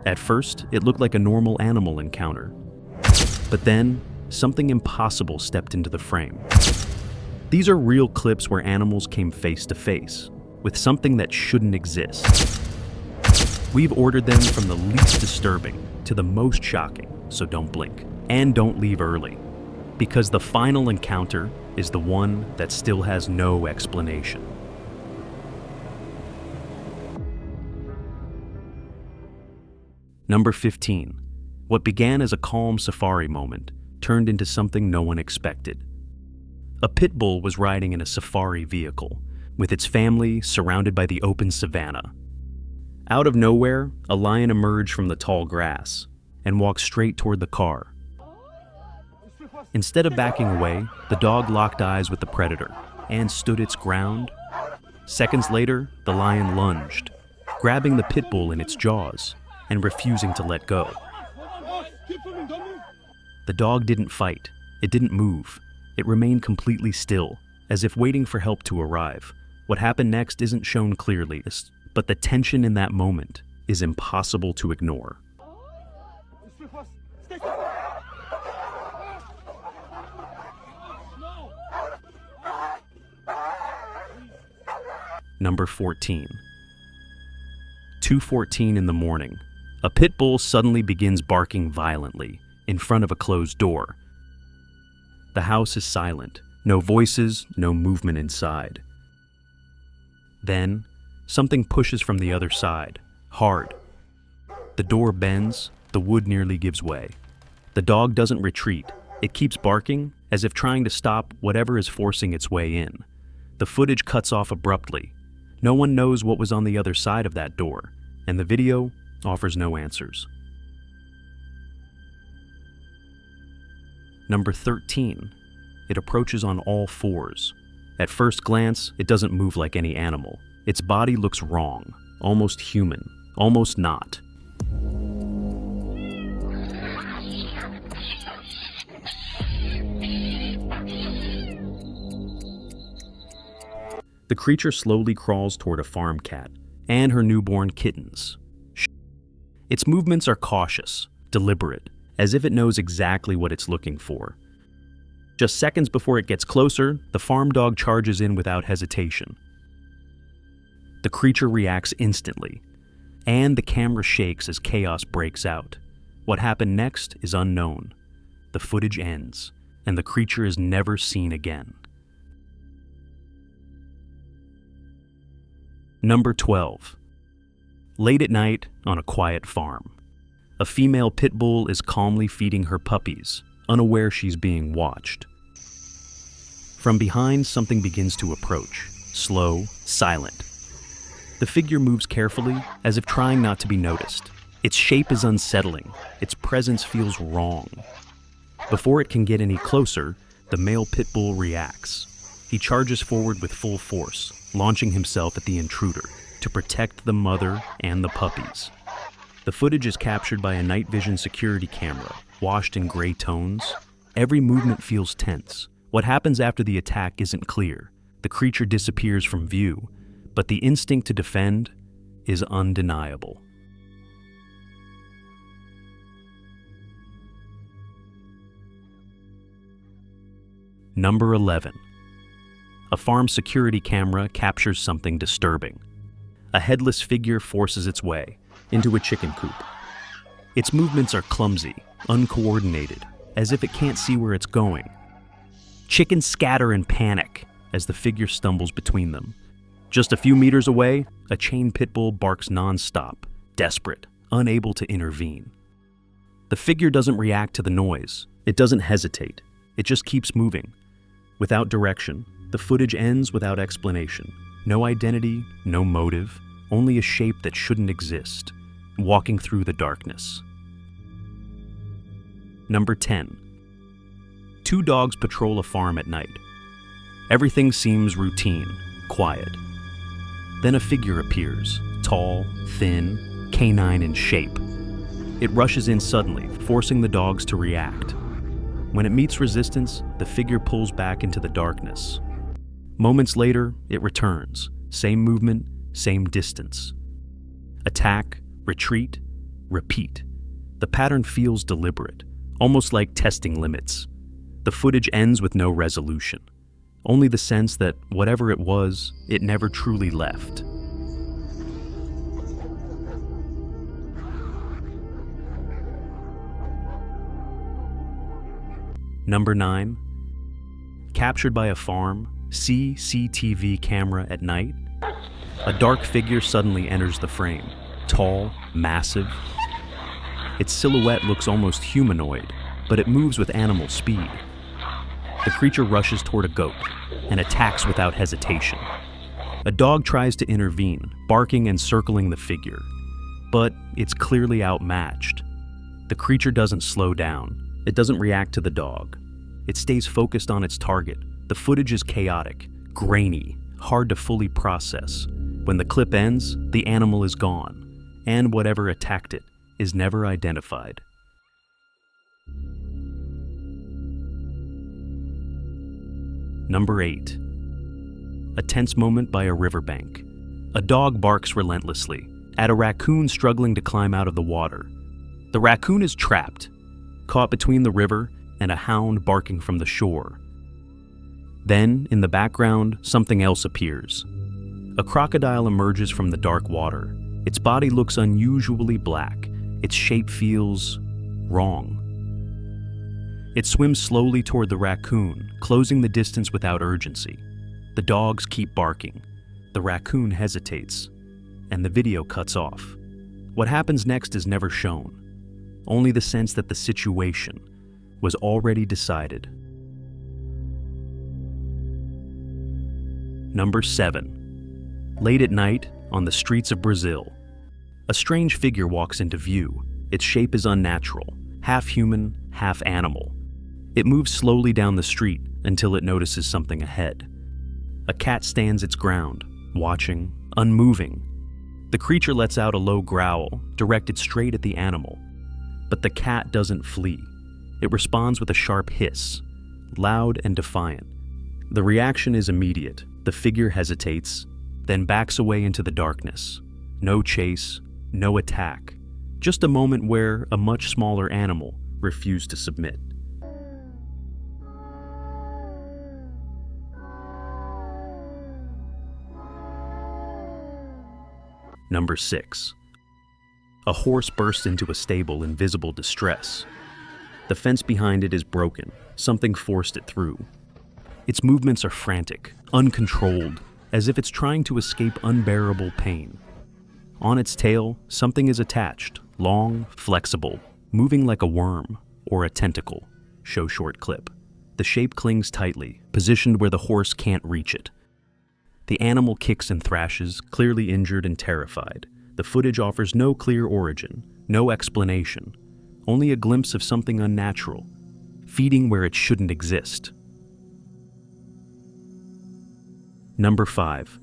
At first, it looked like a normal animal encounter. But then, something impossible stepped into the frame. These are real clips where animals came face to face with something that shouldn't exist. We've ordered them from the least disturbing to the most shocking, so don't blink. And don't leave early, because the final encounter is the one that still has no explanation. Number 15. What began as a calm safari moment turned into something no one expected. A pit bull was riding in a safari vehicle, with its family surrounded by the open savanna. Out of nowhere, a lion emerged from the tall grass and walked straight toward the car. Instead of backing away, the dog locked eyes with the predator and stood its ground. Seconds later, the lion lunged, grabbing the pit bull in its jaws and refusing to let go. The dog didn't fight. It didn't move. It remained completely still, as if waiting for help to arrive. What happened next isn't shown clearly, but the tension in that moment is impossible to ignore. Number 14. 2:14 in the morning. A pit bull suddenly begins barking violently in front of a closed door. The house is silent. No voices, no movement inside. Then, something pushes from the other side, hard. The door bends, the wood nearly gives way. The dog doesn't retreat. It keeps barking, as if trying to stop whatever is forcing its way in. The footage cuts off abruptly. No one knows what was on the other side of that door, and the video offers no answers. Number 13. It approaches on all fours. At first glance, it doesn't move like any animal. Its body looks wrong, almost human, almost not. The creature slowly crawls toward a farm cat and her newborn kittens. Its movements are cautious, deliberate, as if it knows exactly what it's looking for. Just seconds before it gets closer, the farm dog charges in without hesitation. The creature reacts instantly, and the camera shakes as chaos breaks out. What happened next is unknown. The footage ends, and the creature is never seen again. Number 12. Late at night on a quiet farm. A female pit bull is calmly feeding her puppies, unaware she's being watched. From behind, something begins to approach, slow, silent. The figure moves carefully, as if trying not to be noticed. Its shape is unsettling. Its presence feels wrong. Before it can get any closer, the male pit bull reacts. He charges forward with full force, launching himself at the intruder to protect the mother and the puppies. The footage is captured by a night vision security camera, washed in gray tones. Every movement feels tense. What happens after the attack isn't clear. The creature disappears from view, but the instinct to defend is undeniable. Number 11. A farm security camera captures something disturbing. A headless figure forces its way into a chicken coop. Its movements are clumsy, uncoordinated, as if it can't see where it's going. Chickens scatter in panic as the figure stumbles between them. Just a few meters away, a chained pit bull barks nonstop, desperate, unable to intervene. The figure doesn't react to the noise. It doesn't hesitate. It just keeps moving. Without direction, the footage ends without explanation. No identity, no motive, only a shape that shouldn't exist, walking through the darkness. Number 10. Two dogs patrol a farm at night. Everything seems routine, quiet. Then a figure appears, tall, thin, canine in shape. It rushes in suddenly, forcing the dogs to react. When it meets resistance, the figure pulls back into the darkness. Moments later, it returns. Same movement, same distance. Attack, retreat, repeat. The pattern feels deliberate, almost like testing limits. The footage ends with no resolution, only the sense that whatever it was, it never truly left. Number 9. Captured by a farm, CCTV camera at night. A dark figure suddenly enters the frame, tall, massive. Its silhouette looks almost humanoid, but it moves with animal speed. The creature rushes toward a goat and attacks without hesitation. A dog tries to intervene, barking and circling the figure, but it's clearly outmatched. The creature doesn't slow down. It doesn't react to the dog. It stays focused on its target. The footage is chaotic, grainy, hard to fully process. When the clip ends, the animal is gone, and whatever attacked it is never identified. Number 8. A tense moment by a riverbank. A dog barks relentlessly at a raccoon struggling to climb out of the water. The raccoon is trapped, caught between the river and a hound barking from the shore. Then, in the background, something else appears. A crocodile emerges from the dark water. Its body looks unusually black. Its shape feels wrong. It swims slowly toward the raccoon, closing the distance without urgency. The dogs keep barking. The raccoon hesitates, and the video cuts off. What happens next is never shown, only the sense that the situation was already decided. Number 7. Late at night, on the streets of Brazil, a strange figure walks into view. Its shape is unnatural, half human, half animal. It moves slowly down the street until it notices something ahead. A cat stands its ground, watching, unmoving. The creature lets out a low growl, directed straight at the animal. But the cat doesn't flee. It responds with a sharp hiss, loud and defiant. The reaction is immediate. The figure hesitates, then backs away into the darkness. No chase, no attack. Just a moment where a much smaller animal refused to submit. Number 6. A horse bursts into a stable in visible distress. The fence behind it is broken. Something forced it through. Its movements are frantic, uncontrolled, as if it's trying to escape unbearable pain. On its tail, something is attached, long, flexible, moving like a worm or a tentacle. Show short clip. The shape clings tightly, positioned where the horse can't reach it. The animal kicks and thrashes, clearly injured and terrified. The footage offers no clear origin, no explanation, only a glimpse of something unnatural, feeding where it shouldn't exist. Number 5.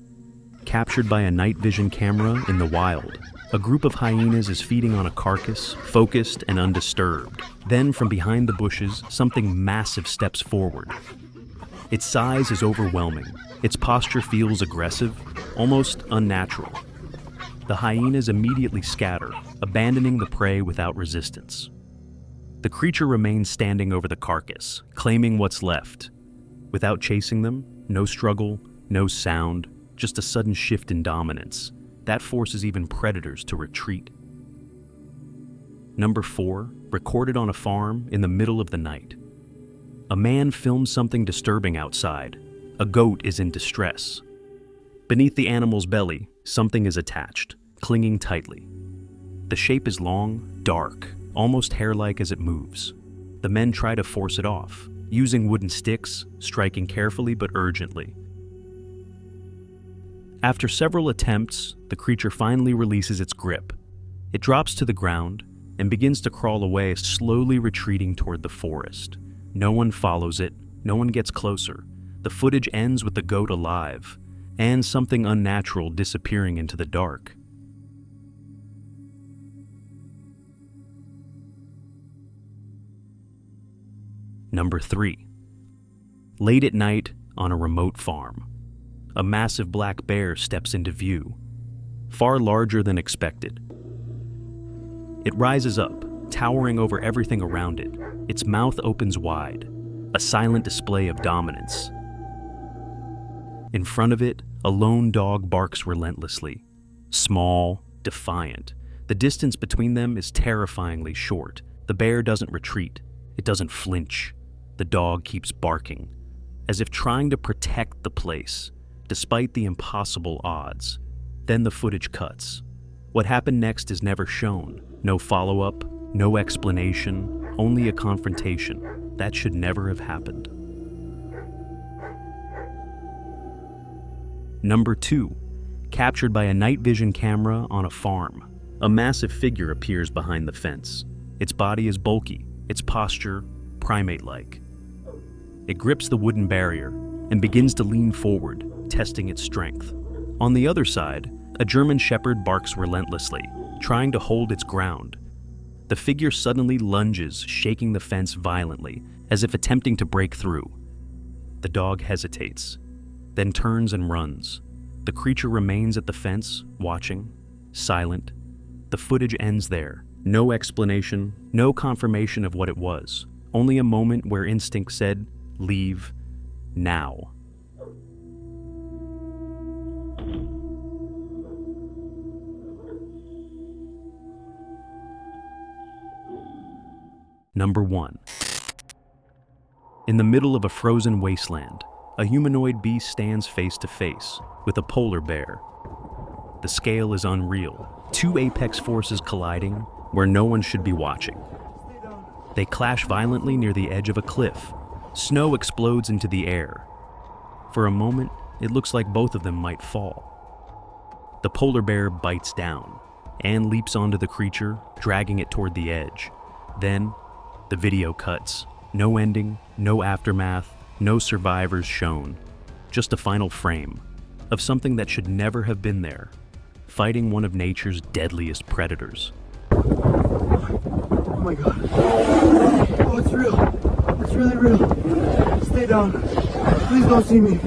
Captured by a night vision camera in the wild. A group of hyenas is feeding on a carcass, focused and undisturbed. Then, from behind the bushes, something massive steps forward. Its size is overwhelming. Its posture feels aggressive, almost unnatural. The hyenas immediately scatter, abandoning the prey without resistance. The creature remains standing over the carcass, claiming what's left. Without chasing them, no struggle, no sound, just a sudden shift in dominance. That forces even predators to retreat. Number 4, recorded on a farm in the middle of the night. A man films something disturbing outside. A goat is in distress. Beneath the animal's belly, something is attached, clinging tightly. The shape is long, dark, almost hair-like as it moves. The men try to force it off, using wooden sticks, striking carefully but urgently. After several attempts, the creature finally releases its grip. It drops to the ground and begins to crawl away, slowly retreating toward the forest. No one follows it, no one gets closer. The footage ends with the goat alive, and something unnatural disappearing into the dark. Number 3. Late at night on a remote farm. A massive black bear steps into view, far larger than expected. It rises up, towering over everything around it. Its mouth opens wide, a silent display of dominance. In front of it, a lone dog barks relentlessly. Small, defiant. The distance between them is terrifyingly short. The bear doesn't retreat. It doesn't flinch. The dog keeps barking, as if trying to protect the place, despite the impossible odds. Then the footage cuts. What happened next is never shown. No follow-up, no explanation, only a confrontation. That should never have happened. Number 2, captured by a night vision camera on a farm. A massive figure appears behind the fence. Its body is bulky, its posture primate-like. It grips the wooden barrier and begins to lean forward, testing its strength. On the other side, a German Shepherd barks relentlessly, trying to hold its ground. The figure suddenly lunges, shaking the fence violently, as if attempting to break through. The dog hesitates, then turns and runs. The creature remains at the fence, watching, silent. The footage ends there. No explanation, no confirmation of what it was. Only a moment where instinct said, "Leave now." Number 1. In the middle of a frozen wasteland, a humanoid beast stands face to face with a polar bear. The scale is unreal. Two apex forces colliding where no one should be watching. They clash violently near the edge of a cliff. Snow explodes into the air. For a moment, it looks like both of them might fall. The polar bear bites down and leaps onto the creature, dragging it toward the edge. Then, the video cuts. No ending, no aftermath, no survivors shown. Just a final frame of something that should never have been there, fighting one of nature's deadliest predators. Oh my god. Oh, it's real. It's really real. Stay down. Please don't see me.